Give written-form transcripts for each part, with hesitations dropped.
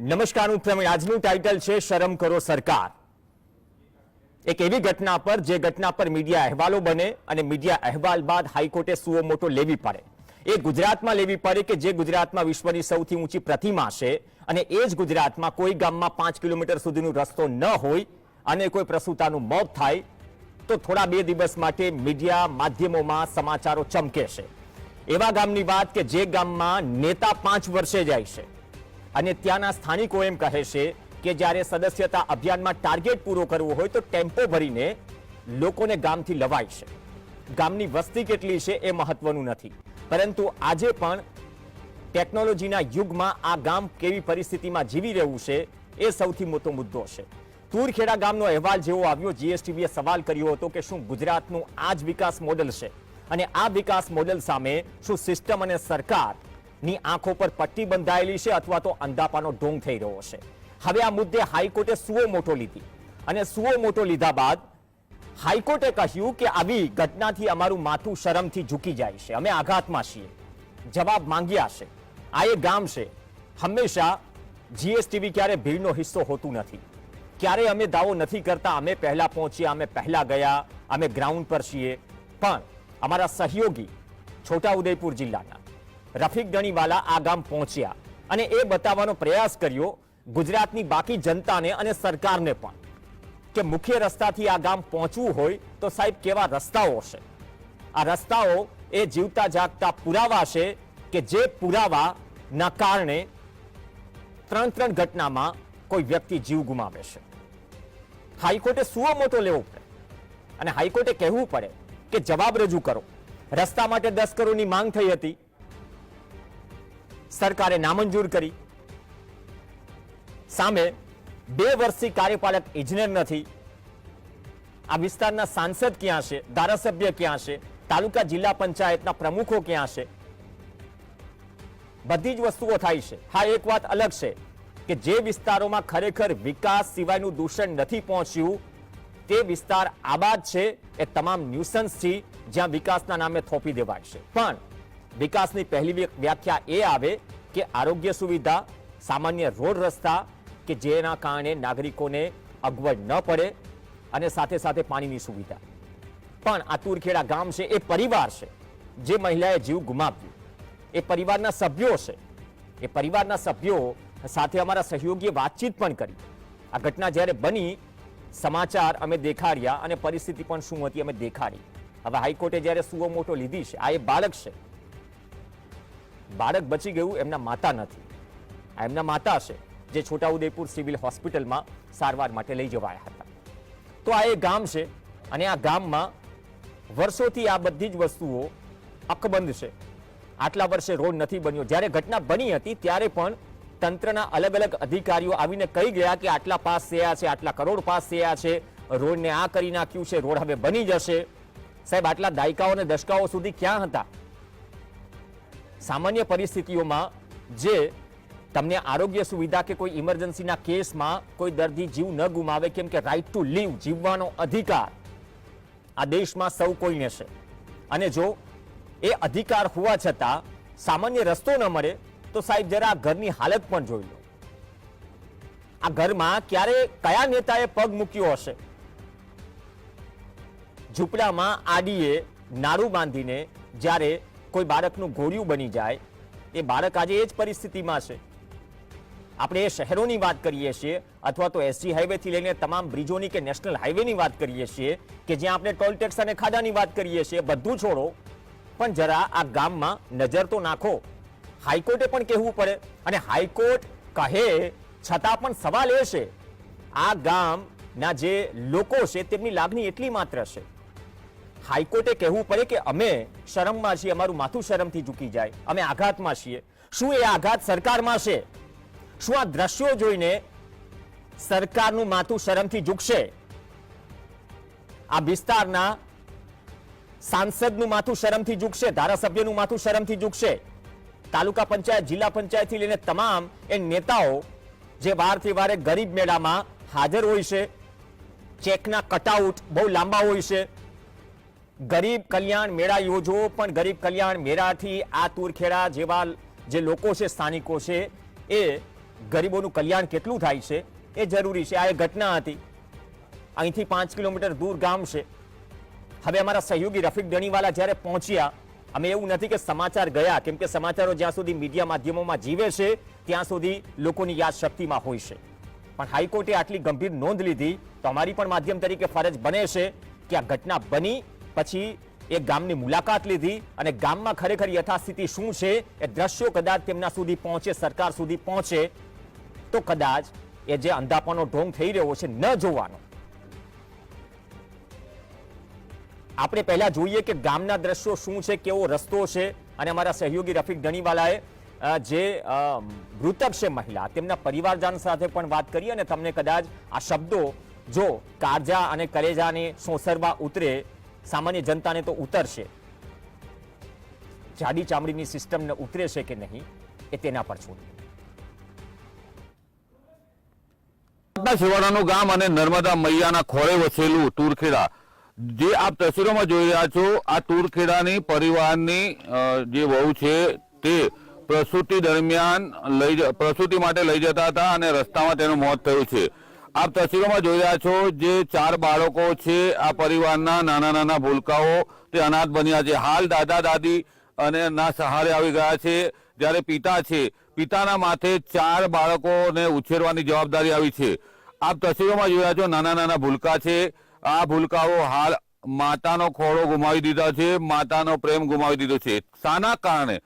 નમસ્કાર, હું પ્રવીણ. આજનું ટાઇટલ છે શરમ કરો સરકાર. એક એવી ઘટના પર જે ઘટના પર મીડિયા અહેવાલો બને અને મીડિયા અહેવાલ બાદ હાઈકોર્ટે સુઓ મોટો લેવી પડે. એ ગુજરાતમાં લેવી પડે કે જે ગુજરાતમાં વિશ્વની સૌથી ઊંચી પ્રતિમા છે અને એ જ ગુજરાતમાં કોઈ ગામમાં 5 કિલોમીટર સુધીનો રસ્તો ન હોય અને કોઈ પ્રસૂતાનું મોત થાય તો થોડા બે દિવસ માટે મીડિયા માધ્યમોમાં સમાચારો ચમકે છે. એવા ગામની વાત કે જે ગામમાં નેતા 5 વર્ષે જાય છે અને ત્યાંના સ્થાનિકો એમ કહે છે કે જ્યારે સદસ્યતા અભિયાનમાં ટાર્ગેટ પૂરો કરવો હોય તો ટેમ્પો ભરીને લોકોને ગામથી લવાય છે. ગામની વસ્તી કેટલી છે એ મહત્વનું નથી, પરંતુ આજે પણ ટેકનોલોજીના યુગમાં આ ગામ કેવી પરિસ્થિતિમાં જીવી રહ્યું છે એ સૌથી મોટો મુદ્દો છે. તુરખેડા ગામનો અહેવાલ જેવો આવ્યો, જીએસટીવીએ સવાલ કર્યો હતો કે શું ગુજરાતનું આ જ વિકાસ મોડેલ છે અને આ વિકાસ મોડેલ સામે શું સિસ્ટમ અને સરકારની આંખો પર પટ્ટી બંધાયેલી છે અથવા તો અંધાપાનો ઢોંગ થઈ રહ્યો છે. હવે આ મુદ્દે હાઈકોર્ટે સુઓ મોટો લીધી અને સુઓ મોટો લીધા બાદ હાઈકોર્ટે કહ્યું કે આવી ઘટનાથી અમારું માથું શરમથી ઝૂકી જાય છે, અમે આઘાતમાં છીએ. જવાબ માંગ્યા છે. આ એ ગામ છે. હંમેશા જીએસટીવી ક્યારે ભીડનો હિસ્સો હોતું નથી. ક્યારે અમે દાવો નથી કરતા અમે પહેલા પહોંચ્યા, અમે પહેલા ગયા, અમે ગ્રાઉન્ડ પર છીએ. પણ અમારા સહયોગી છોટાઉદેપુર જિલ્લાના રફીક ગણીવાલા આ ગામ પહોંચ્યા અને એ બતાવવાનો પ્રયાસ કર્યો ગુજરાતની બાકી જનતાને અને સરકારને પણ કે મુખ્ય રસ્તાથી આ ગામ પહોંચવું હોય તો સાહેબ કેવા રસ્તાઓ છે. આ રસ્તાઓ એ જીવતા જાગતા પુરાવા છે કે જે પુરાવાના કારણે ત્રણ ઘટનામાં કોઈ વ્યક્તિ જીવ ગુમાવે છે. હાઈકોર્ટે સુઓ મોટો લેવો પડે અને હાઈકોર્ટે કહેવું પડે કે જવાબ રજૂ કરો. રસ્તા માટે 10 કરોડની માંગ થઈ હતી, સરકારે નામંજૂર કરી. સામે 2 વર્ષથી કાર્યપાલક ઇજનેર નથી. આ વિસ્તારના સાંસદ ક્યાં છે, ધારાસભ્ય ક્યાં છે, તાલુકા જિલ્લા પંચાયતના પ્રમુખો ક્યાં છે? બધી જ વસ્તુઓ થાય છે. હા, એક વાત અલગ છે કે જે વિસ્તારોમાં ખરેખર વિકાસ સિવાયનું દૂષણ નથી પહોંચ્યું તે વિસ્તાર આબાદ છે, એ તમામ ન્યુસન્સથી જ્યાં વિકાસના નામે થોપી દેવાય છે. પણ વિકાસની પહેલી વ્યાખ્યા એ આવે કે આરોગ્ય સુવિધા, સામાન્ય રોડ રસ્તા કે જેના કારણે નાગરિકોને અગવડ ન પડે અને સાથે સાથે પાણીની સુવિધા. પણ આ તુરખેડા ગામ છે, એ પરિવાર છે જે મહિલાએ જીવ ગુમાવ્યું. એ પરિવારના સભ્યો છે. એ પરિવારના સભ્યો સાથે અમારા સહયોગીએ વાતચીત પણ કરી. આ ઘટના જ્યારે બની સમાચાર અમે દેખાડ્યા અને પરિસ્થિતિ પણ શું હતી અમે દેખાડી. હવે હાઈકોર્ટે જ્યારે સુઓ મોટો લીધી છે, આ એ બાળક છે. બાળક બચી ગયું, એમના માતા નથી. આ એમના માતા છે જે છોટાઉદેપુર સિવિલ હોસ્પિટલમાં સારવાર માટે લઈ જવાયા હતા. તો આ એ ગામ છે અને આ ગામમાં વર્ષોથી આ બધી જ વસ્તુઓ અકબંધ છે. આટલા વર્ષે રોડ નથી બન્યો. જ્યારે ઘટના બની હતી ત્યારે પણ તંત્રના અલગ અલગ અધિકારીઓ આવીને કહી ગયા કે આટલા પાસ થયા છે, આટલા કરોડ પાસ થયા છે, રોડને આ કરી નાખ્યું છે, રોડ હવે બની જશે. સાહેબ, આટલા દાયકાઓ અને દશકાઓ સુધી ક્યાં હતા? સામાન્ય પરિસ્થિતિઓમાં જે તમને આરોગ્ય સુવિધા કે કોઈ ઇમરજન્સીના કેસમાં કોઈ દર્દી જીવ ન ગુમાવે, કેમ કે રાઇટ ટુ લીવ, જીવવાનો અધિકાર આ દેશમાં સૌ કોઈને છે. અને જો એ અધિકાર હોવા છતાં સામાન્ય રસ્તો ન મળે તો સાહેબ જરા ઘરની હાલત પણ જોઈ લો. આ ઘરમાં ક્યારે કયા નેતાએ પગ મૂક્યો હશે? ઝૂંપડામાં આડીએ નાડું બાંધીને જ્યારે કોઈ બાળકનું ઘોડિયું બની જાય, એ બાળક આજે એ જ પરિસ્થિતિમાં છે. આપણે એ શહેરોની વાત કરીએ છીએ અથવા તો એસજી હાઈવેથી લઈને તમામ બ્રિજોની કે નેશનલ હાઈવેની વાત કરીએ છીએ કે જ્યાં આપણે ટોલ ટેક્સ અને ખાડાની વાત કરીએ છીએ, બધું છોડો, પણ જરા આ ગામમાં નજર તો નાખો. હાઈકોર્ટે પણ કહેવું પડે અને હાઈકોર્ટ કહે છતાં પણ સવાલ એ છે આ ગામના જે લોકો છે તેમની લાગણી એટલી માત્ર છે. હાઈકોર્ટે કહેવું પડે કે અમે શરમમાં છીએ, અમારું માથું શરમથી ઝૂકી જાય, અમે આઘાતમાં છીએ. શું એ આઘાત સરકારમાં છે? શું આ દ્રશ્યો જોઈને સરકારનું માથું શરમથી ઝૂકશે? આ વિસ્તારના સાંસદનું માથું શરમથી ઝૂકશે? ધારાસભ્યનું માથું શરમથી ઝૂકશે? તાલુકા પંચાયત, જિલ્લા પંચાયતથી લઈને તમામ એ નેતાઓ જે વારથી વારે ગરીબ મેળામાં હાજર હોય છે, ચેકના કટઆઉટ બહુ લાંબા હોય છે. ગરીબ કલ્યાણ મેળા યોજો, પણ ગરીબ કલ્યાણ મેળાથી આ તુરખેડા જેવા જે લોકો છે, સ્થાનિકો છે, એ ગરીબોનું કલ્યાણ કેટલું થાય છે એ જરૂરી છે. આ એક ઘટના હતી. અહીંથી 5 કિલોમીટર દૂર ગામ છે. હવે અમારા સહયોગી રફીક ડણીવાલા જ્યારે પહોંચ્યા, અમે એવું નથી કે સમાચાર ગયા, કેમ કે સમાચારો જ્યાં સુધી મીડિયા માધ્યમોમાં જીવે છે ત્યાં સુધી લોકોની યાદશક્તિમાં હોય છે. પણ હાઈકોર્ટે આટલી ગંભીર નોંધ લીધી તો અમારી પણ માધ્યમ તરીકે ફરજ બને છે કે આ ઘટના બની પછી એ ગામની મુલાકાત લીધી અને ગામમાં ખરેખર યથાસ્થિતિ શું છે એ દ્રશ્યો કદાચ તેમના સુધી પહોંચે, સરકાર સુધી પહોંચે તો કદાચ એ જે અંધાપાનો ઢોંગ થઈ રહ્યો છે ન જોવાનો. આપણે પહેલા જોઈએ કે ગામના દ્રશ્યો શું છે, કેવો રસ્તો છે. અને અમારા સહયોગી રફીક ડણીવાલાએ જે મૃતક છે મહિલા, તેમના પરિવારજન સાથે પણ વાત કરી અને તમને કદાચ આ શબ્દો જો કાળજા અને કલેજાને સોસરવા ઉતરે સામાન્ય જનતાને તો ઉતરશે, જાડી ચામડીની સિસ્ટમને ઉતરે છે કે નહીં એ તેના પર છોડીએ. છેવાડાનું ગામ અને નર્મદા મૈયાના ખોળે વસેલું તુરખેડા, જે આપ તસવીરોમાં જોઈ રહ્યા છો, આ તુરખેડાની પરિવારની જે વહુ છે તે પ્રસૂતિ દરમિયાન પ્રસૂતિ માટે લઈ જતા હતા અને રસ્તામાં તેનું મોત થયું છે. આપ તસવીરોમાં જોઈ રહ્યા છો જે 4 બાળકો છે આ પરિવારના, નાના નાના ભૂલકાઓ, તે અનાથ બન્યા છે. હાલ દાદા દાદી અને ના સહારે આવી ગયા છે, જ્યારે પિતા છે, પિતાના માથે 4 બાળકોને ઉછેરવાની જવાબદારી આવી છે. આપ તસવીરોમાં જોઈ રહ્યા છો નાના નાના ભૂલકા છે. આ ભૂલકાઓ હાલ માતાનો ખોળો ગુમાવી દીધો છે, માતાનો પ્રેમ ગુમાવી દીધો છે. શાના કારણે?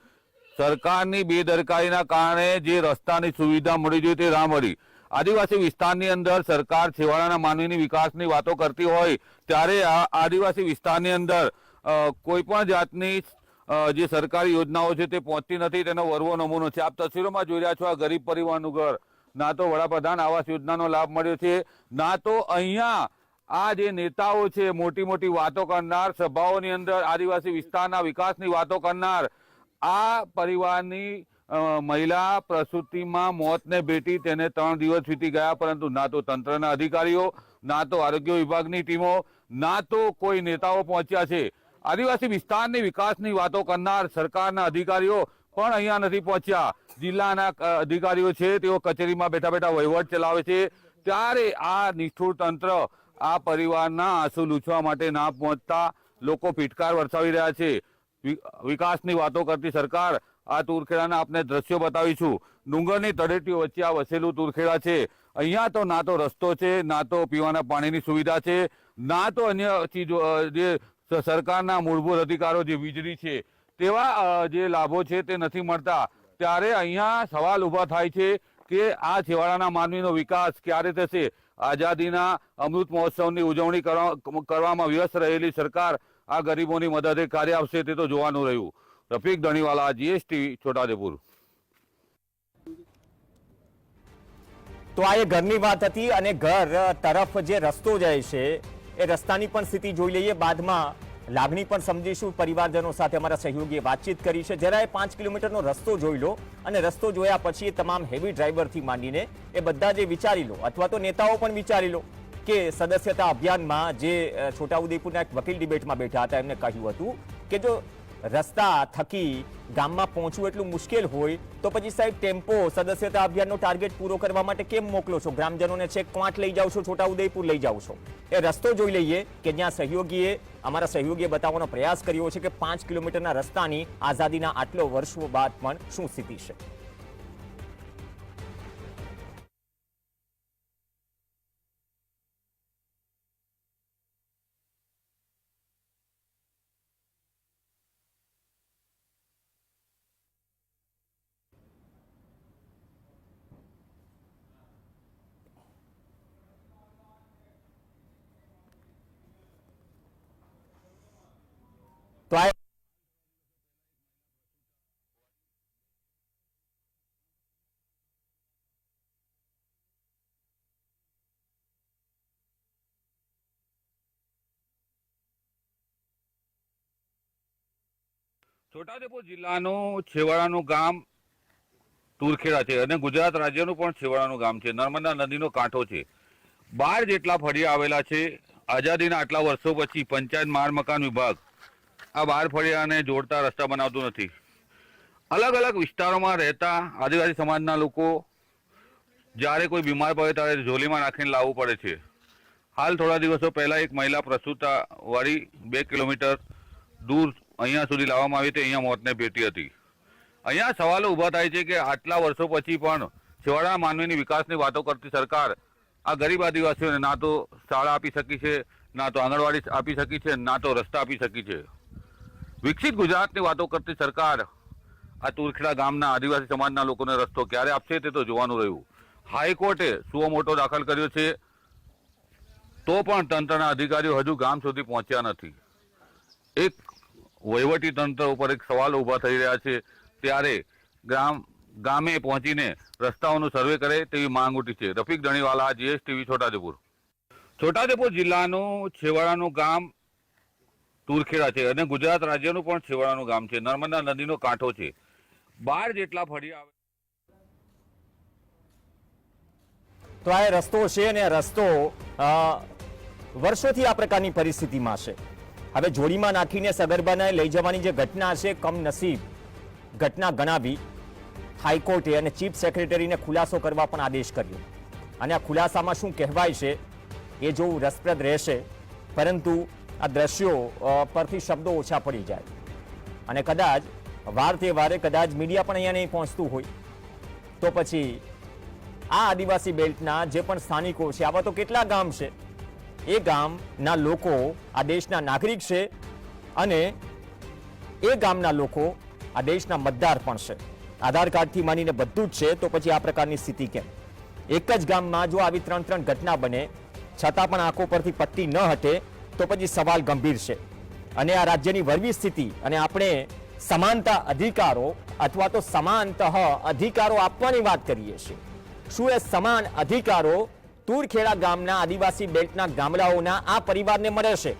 સરકારની બેદરકારીના કારણે જે રસ્તાની સુવિધા મળી જોઈએ તે ના મળી. આદિવાસી વિસ્તારની અંદર સરકાર છેવાડાના માનવીની વિકાસની વાતો કરતી હોય ત્યારે આ આદિવાસી વિસ્તારની અંદર કોઈ પણ જાતની જે સરકારી યોજનાઓ છે તે પહોંચતી નથી. તેનો વરવો નમૂનો છે. આપ તસવીરોમાં જોઈ રહ્યા છો આ ગરીબ પરિવારનું ઘર. ના તો વડાપ્રધાન આવાસ યોજનાનો લાભ મળ્યો છે, ના તો અહીંયા આ જે નેતાઓ છે મોટી મોટી વાતો કરનાર, સભાઓની અંદર આદિવાસી વિસ્તારના વિકાસની વાતો કરનાર, આ પરિવારની મહિલા પ્રસૂતિમાં મોતને ભેટી તેને 3 દિવસ વીતી ગયા, પરંતુ ના તો તંત્રના અધિકારીઓ, ના તો આરોગ્ય વિભાગની ટીમો, ના તો કોઈ નેતાઓ પહોંચ્યા છે. આદિવાસી વિસ્તારની વિકાસની વાતો કરનાર સરકારના અધિકારીઓ પણ અહીંયા નથી પહોંચ્યા. જિલ્લાના અધિકારીઓ છે તેઓ કચેરીમાં બેઠા બેઠા વહીવટ ચલાવે છે, ત્યારે આ નિષ્ઠુર તંત્ર આ પરિવારના આંસુ લૂછવા માટે ના પહોંચતા લોકો ફિટકાર વરસાવી રહ્યા છે. વિકાસની વાતો કરતી સરકાર. આ તુરખેડાના આપને દ્રશ્યો બતાવીશું. ડુંગરની તળેટીઓ વચ્ચે આ વસેલું તુરખેડા છે. અહીંયા તો ના તો રસ્તો છે, ના તો પીવાના પાણીની સુવિધા છે, ના તો અન્ય ચીજો જે સરકારના મૂળભૂત અધિકારો જે વીજળી છે તેવા જે લાભો છે તે નથી મળતા. ત્યારે અહીંયા સવાલ ઊભા થાય છે કે આ છેવાડાના માનવીનો વિકાસ ક્યારે થશે? આઝાદીના અમૃત મહોત્સવની ઉજવણી કરવામાં વ્યસ્ત રહેલી સરકાર આ ગરીબોની મદદે કાર્ય આપશે તે તો જોવાનું રહ્યું. રફીક ડણીવાલા, GSTV, છોટાઉદેપુર. તો આ એ ઘરની વાત હતી અને ઘર તરફ જે રસ્તો જાય છે એ રસ્તાની પણ સ્થિતિ જોઈ લઈએ. બાદમાં લાગણી પણ સમજીશું. પરિવારજનો સાથે અમારા સહયોગીએ વાતચીત કરી છે. જરા એ 5 કિલોમીટરનો રસ્તો જોઈ લો અને રસ્તો જોયા પછી તમામ હેવી ડ્રાઈવરથી માંડીને એ બધા જે વિચારી લો, અથવા તો નેતાઓ પણ વિચારી લો કે સદસ્યતા અભિયાનમાં જે છોટાઉદેપુરના એક વકીલ ડિબેટમાં બેઠા હતા એમને કહ્યું હતું કે જો રસ્તા થકી ગામમાં પહોંચવું એટલું મુશ્કેલ હોય તો પછી સાહેબ ટેમ્પો સદસ્યતા અભિયાનનો ટાર્ગેટ પૂરો કરવા માટે કેમ મોકલો છો? ગ્રામજનોને છેક ક્વાંટ લઈ જાઓ છો, છોટાઉદેપુર લઈ જાઓ છો. એ રસ્તો જોઈ લઈએ કે જ્યાં અમારા સહયોગીએ બતાવવાનો પ્રયાસ કર્યો છે કે 5 કિલોમીટરના રસ્તાની આઝાદીના આટલો વર્ષો બાદ પણ શું સ્થિતિ છે. તો આ છોટાઉદેપુર જિલ્લાનું છેવાડાનું ગામ તુરખેડા છે અને ગુજરાત રાજ્યનું પણ છેવાડાનું ગામ છે. નર્મદા નદીનો કાંઠો છે. 12 જેટલા ફળિયા આવેલા છે. આઝાદીના આટલા વર્ષો પછી પંચાયત માળ મકાન વિભાગ આ 12 ફળિયાને જોડતા રસ્તા બનાવતું નથી. અલગ અલગ વિસ્તારોમાં રહેતા આદિવાસી સમાજના લોકો જ્યારે કોઈ બીમાર પડે ત્યારે ઝોલીમાં નાખીને લાવવું પડે છે. હાલ થોડા દિવસો પહેલા એક મહિલા પ્રસૂતાવાળી 2 કિલોમીટર દૂર અહીંયા સુધી લાવવામાં આવી હતી, અહીંયા મોતને ભેટી હતી. અહીંયા સવાલો ઊભા થાય છે કે આટલા વર્ષો પછી પણ છેવાડાના માનવીની વિકાસની વાતો કરતી સરકાર આ ગરીબ આદિવાસીઓને ના તો શાળા આપી શકી છે, ના તો આંગણવાડી આપી શકી છે, ના તો રસ્તા આપી શકી છે. વિકસિત ગુજરાતની વાતો કરતી સરકાર આ તુરખેડા ગામના આદિવાસી સમાજના લોકોને રસ્તો ક્યારે આપશે તે તો જોવાનું રહ્યું. હાઈકોર્ટે સુઓ મોટો દાખલ કર્યો છે તો પણ તંત્રના અધિકારીઓ હજુ ગામ સુધી પહોંચ્યા નથી. એક વહીવટી તંત્ર ઉપર એક સવાલ ઊભા થઈ રહ્યા છે, ત્યારે ગામે પહોંચીને રસ્તાઓનું સર્વે કરે તેવી માંગ ઉઠી છે. રફીક ધણીવાલા, GSTV, છોટાઉદેપુર. છોટાઉદેપુર જિલ્લાનું છેવાડાનું ગામ તુરખેડા છે અને ગુજરાત રાજ્યનું પણ છેવાડાનું ગામ છે. નર્મદા નદીનો કાંઠો છે. 12 જેટલા ફળિયા આવે. તો આ રસ્તો છે અને રસ્તો વર્ષોથી આ પ્રકારની પરિસ્થિતિમાં છે. હવે જોડીમાં નાખીને સગર્ભાને લઈ જવાની જે ઘટના છે, કમનસીબ ઘટના ગણાવી હાઈકોર્ટે અને ચીફ સેક્રેટરીને ખુલાસો કરવા પણ આદેશ કર્યો. અને આ ખુલાસામાં શું કહેવાય છે એ જોવું રસપ્રદ રહેશે, પરંતુ આ દ્રશ્યો પરથી શબ્દો ઓછા પડી જાય અને કદાચ વાર તહેવારે કદાચ મીડિયા પણ અહીંયા નહીં પહોંચતું હોય તો પછી આ આદિવાસી બેલ્ટના જે પણ સ્થાનિકો છે, આવા તો કેટલા ગામ છે, એ ગામના લોકો આ દેશના નાગરિક છે અને એ ગામના લોકો આ દેશના મતદાર પણ છે. આધાર કાર્ડથી માનીને બધું જ છે. તો પછી આ પ્રકારની સ્થિતિ કેમ? એક જ ગામમાં જો આવી 3 ઘટના બને છતાં પણ આંખો પરથી પટ્ટી ન હટે તો પછી સવાલ ગંભીર છે. અને આ રાજ્યની વરવી સ્થિતિ અને આપણે સમાનતા અધિકારો અથવા તો સમાનતઃ અધિકારો આપવાની વાત કરીએ છીએ. શું એ સમાન અધિકારો તુરખેડા ગામના આદિવાસી બેલ્ટના ગામડાઓના આ પરિવારને મળે છે?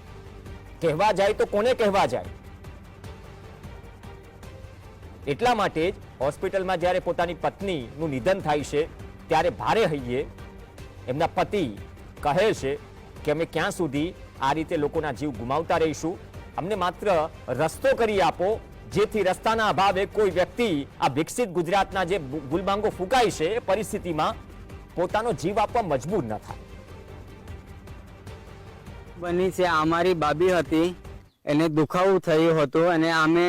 કહેવા જાય તો કોને કહેવા જાય? એટલા માટે જ હોસ્પિટલમાં જ્યારે પોતાની પત્નીનું નિધન થાય છે ત્યારે ભારે હૈયે એમના પતિ કહે છે કે અમે ક્યાં સુધી આ રીતે લોકોના જીવ ગુમાવતા રહીશું? અમને માત્ર રસ્તો કરી આપો, જેથી રસ્તાના અભાવે કોઈ વ્યક્તિ આ વિકસિત ગુજરાતના જે ગુલબાંગો ફૂંકાય છે એ પરિસ્થિતિમાં પોતાનો જીવ આપવા મજબૂર ન થાય. બની છે અમારી બાબી હતી, એને દુખાવું થયું હતું અને અમે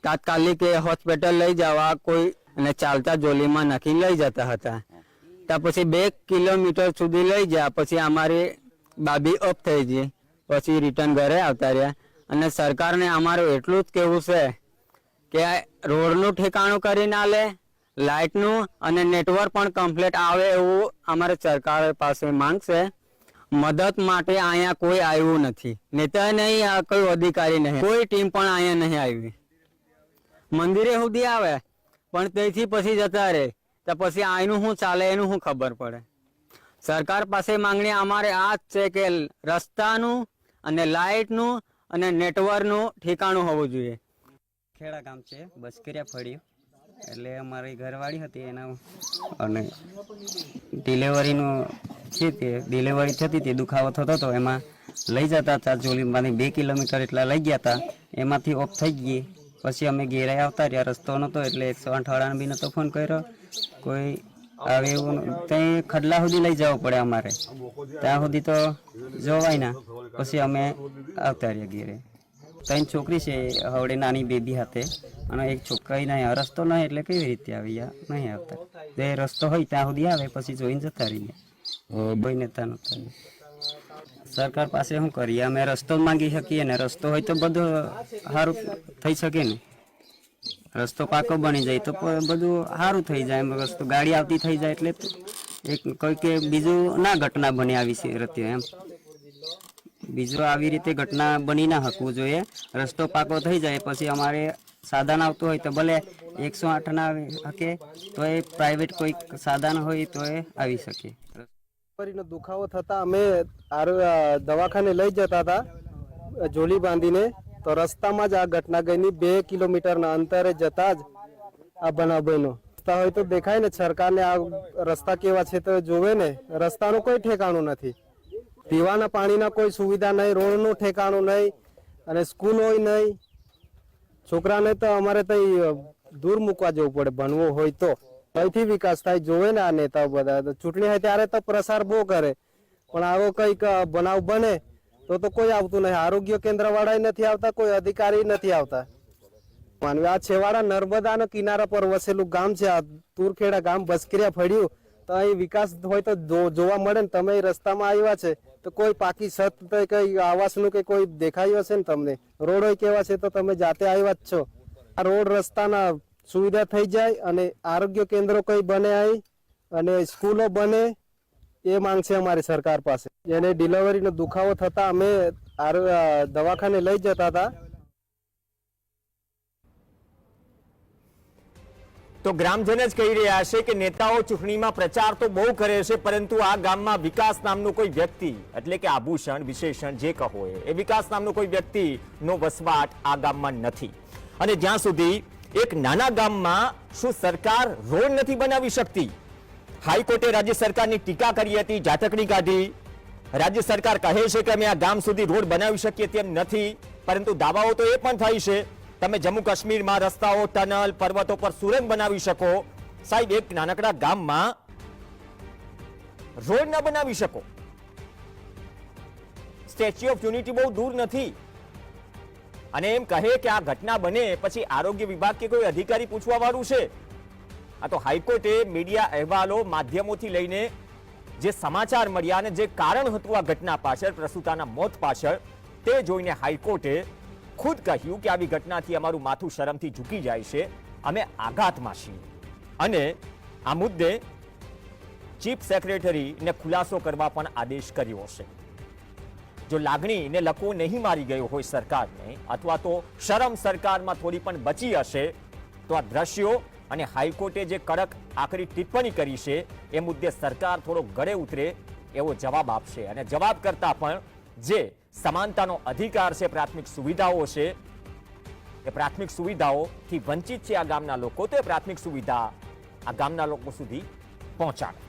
તાત્કાલિક હોસ્પિટલ લઈ જવા કોઈ અને ચાલતા જોલીમાં નાખીને લઈ જતા હતા. ત્યાં પછી 2 કિલોમીટર સુધી લઈ ગયા પછી અમારી બાબી અપ થઈ ગઈ, પછી રિટર્ન ઘરે આવતા રહ્યા. અને સરકારને અમારું એટલું જ કહેવું છે કે રોડનું ઠેકાણું કરીને આલે, લાઇટનું અને નેટવર્ક પણ કમ્પ્લીટ આવે એવું અમારે સરકાર પાસે માંગ છે. મદદ માટે અહીંયા કોઈ આવ્યું નથી, નેતા નહીં, કોઈ અધિકારી નહીં, કોઈ ટીમ પણ અહીંયા નહીં આવી. મંદિરે સુધી આવે પણ તેથી પછી જતા રહે, તો પછી આનું શું ચાલે એનું શું ખબર પડે? સરકાર પાસે માંગણી અમારે આ જ છે કે રસ્તાનું અને લાઇટનું અને નેટવર્કનું ઠેકાણું હોવું જોઈએ. ખેડા ગામ છે, બસકરિયા ફળ્યું. એટલે અમારી ઘરવાળી હતી એના અને ડિલિવરીનું છે, તે ડિલિવરી થતી હતી, દુખાવો થતો હતો, એમાં લઈ જતા હતા જોલીમાંથી 2 કિલોમીટર એટલા લઈ ગયા હતા, એમાંથી ઓફ થઈ ગઈ. પછી અમે ઘેરે આવતા રહ્યા, રસ્તો નહોતો એટલે 108 વાળાને બી નહોતો ફોન કર્યો, કોઈ આવે એવું ત્યાં ખડલા સુધી લઈ જવું પડે અમારે, ત્યાં સુધી તો જોવાય ના. પછી અમે આવતા રહ્યા ઘેરે. 3 છોકરી છે, હવડે નાની બેબી હાથે, અને એક છોકરી નહીં, રસ્તો નહીં એટલે કેવી રીતે આવી નહીં આવતા. જે રસ્તો હોય ત્યાં સુધી આવે, પછી જોઈને જતા રહીએ. કોઈ નેતા નહોતા. સરકાર પાસે શું કરીએ? અમે રસ્તો જ માંગી શકીએ ને, રસ્તો હોય તો બધું સારું થઈ શકે ને. રસ્તો પાકો બની જાય તો બધું સારું થઈ જાય. એમ રસ્તો ગાડી આવતી થઈ જાય એટલે એક કોઈ કે બીજું ના ઘટના બની આવી છે રીતે. એમ બીજું આવી રીતે ઘટના બની ના શકવું જોઈએ. રસ્તો પાકો થઈ જાય પછી અમારે સાધન આવતું હોય તો ભલે 108 ના આવી શકે, તો એ પ્રાઇવેટ કોઈ સાધન હોય તો એ આવી શકે. દુખાવો થતા અમે દવાખાને લઈ જતા હતા જોલી બાંધીને, તો રસ્તામાં જ આ ઘટના ગઈ. 2 કિલોમીટરના અંતરે જતા જ આ બનાવ બન્યો. રસ્તા હોય તો દેખાય ને, સરકારને આ રસ્તા કેવા છે તો જોવે ને. રસ્તાનું કોઈ ઠેકાણું નથી, પીવાના પાણીના કોઈ સુવિધા નહીં, રોડનું ઠેકાણું નહીં, અને સ્કૂલ હોય નહીં. છોકરાને તો અમારે તો દૂર મૂકવા જવું પડે ભણવું હોય તો. અહીંથી વિકાસ થાય જોવે ને આ નેતાઓ બધા તો ચૂંટણી હોય ત્યારે તો પ્રસાર બહુ કરે પણ આવો કઈક બનાવ બને તો કોઈ આવતું નહીં. આરોગ્ય કેન્દ્ર વાળા નથી આવતા, કોઈ અધિકારી નથી આવતા. માનવી આ છેવાડા નર્મદાના કિનારા પર વસેલું ગામ છે આ તુરખેડા ગામ, બસકરિયા ફળ્યું. તો અહીં વિકાસ હોય તો જોવા મળે ને. તમે રસ્તામાં આવ્યા છે તો કોઈ પાકી છત કઈ આવાસનું કે કોઈ દેખાયું હશે ને તમને. રોડ કેવા છે તો તમે જાતે આવ્યા જ છો. આ રોડ રસ્તાના સુવિધા થઈ જાય અને આરોગ્ય કેન્દ્રો કઈ બને અહીં અને સ્કૂલો બને એ માંગ છે અમારી સરકાર પાસે. એને ડિલિવરીનો દુખાવો થતા અમે દવાખાને લઈ જતા હતા. તો ગ્રામજન જ કહી રહ્યા છે કે નેતાઓ ચૂંટણીમાં પ્રચાર તો બહુ કરે છે પરંતુ આ ગામમાં વિકાસ નામનો કોઈ વ્યક્તિ એટલે કે આભૂષણ વિશેષણ જે કહો એ વિકાસ નામનો કોઈ વ્યક્તિનો વસવાટ આ ગામમાં નથી. અને જ્યાં સુધી એક નાના ગામમાં શું સરકાર રોડ નથી બનાવી શકતી? હાઈકોર્ટે રાજ્ય સરકારની ટીકા કરી હતી, ઝાટકણી કાઢી. રાજ્ય સરકાર કહે છે કે અમે આ ગામ સુધી રોડ બનાવી શકીએ તેમ નથી, પરંતુ દાવાઓ તો એ પણ થાય છે તમે જમ્મુ કાશ્મીરમાં રસ્તાઓ, ટનલ, પર્વતો પર સુરંગ બનાવી શકો. સાહેબ, એક નાનકડા ગામમાં રોડ ના બનાવી શકો. સ્ટેચ્યુ ઓફ યુનિટી બહુ દૂર નથી. અને એમ કહે કે આ ઘટના બને પછી આરોગ્ય વિભાગ કે કોઈ અધિકારી પૂછવા વાળું છે? આ તો હાઈકોર્ટે મીડિયા અહેવાલો માધ્યમોથી લઈને જે સમાચાર મળ્યા અને જે કારણ હતું આ ઘટના પાછળ, પ્રસૂતાના મોત પાછળ, તે જોઈને હાઈકોર્ટે ખુદ કહ્યું કે આવી ઘટનાથી અમારું માથું શરમથી ઝૂકી જાય છે, અમે આઘાતમાં છીએ. અને આ મુદ્દે ચીફ સેક્રેટરીને ખુલાસો કરવા પણ આદેશ કર્યો છે. જો લાગણીને લકવો નહીં મારી ગયો હોય સરકારને, અથવા તો શરમ સરકારમાં થોડી પણ બચી હશે, તો આ દ્રશ્યો અને હાઈકોર્ટે જે કડક આકરી ટિપ્પણી કરી છે એ મુદ્દે સરકાર થોડો ગળે ઉતરે એવો જવાબ આપશે. અને જવાબ કરતા પણ જે સમાનતાનો અધિકાર છે, પ્રાથમિક સુવિધાઓ છે, એ પ્રાથમિક સુવિધાઓથી વંચિત છે આ ગામના લોકો, તો એ પ્રાથમિક સુવિધા આ ગામના લોકો સુધી પહોંચાડે.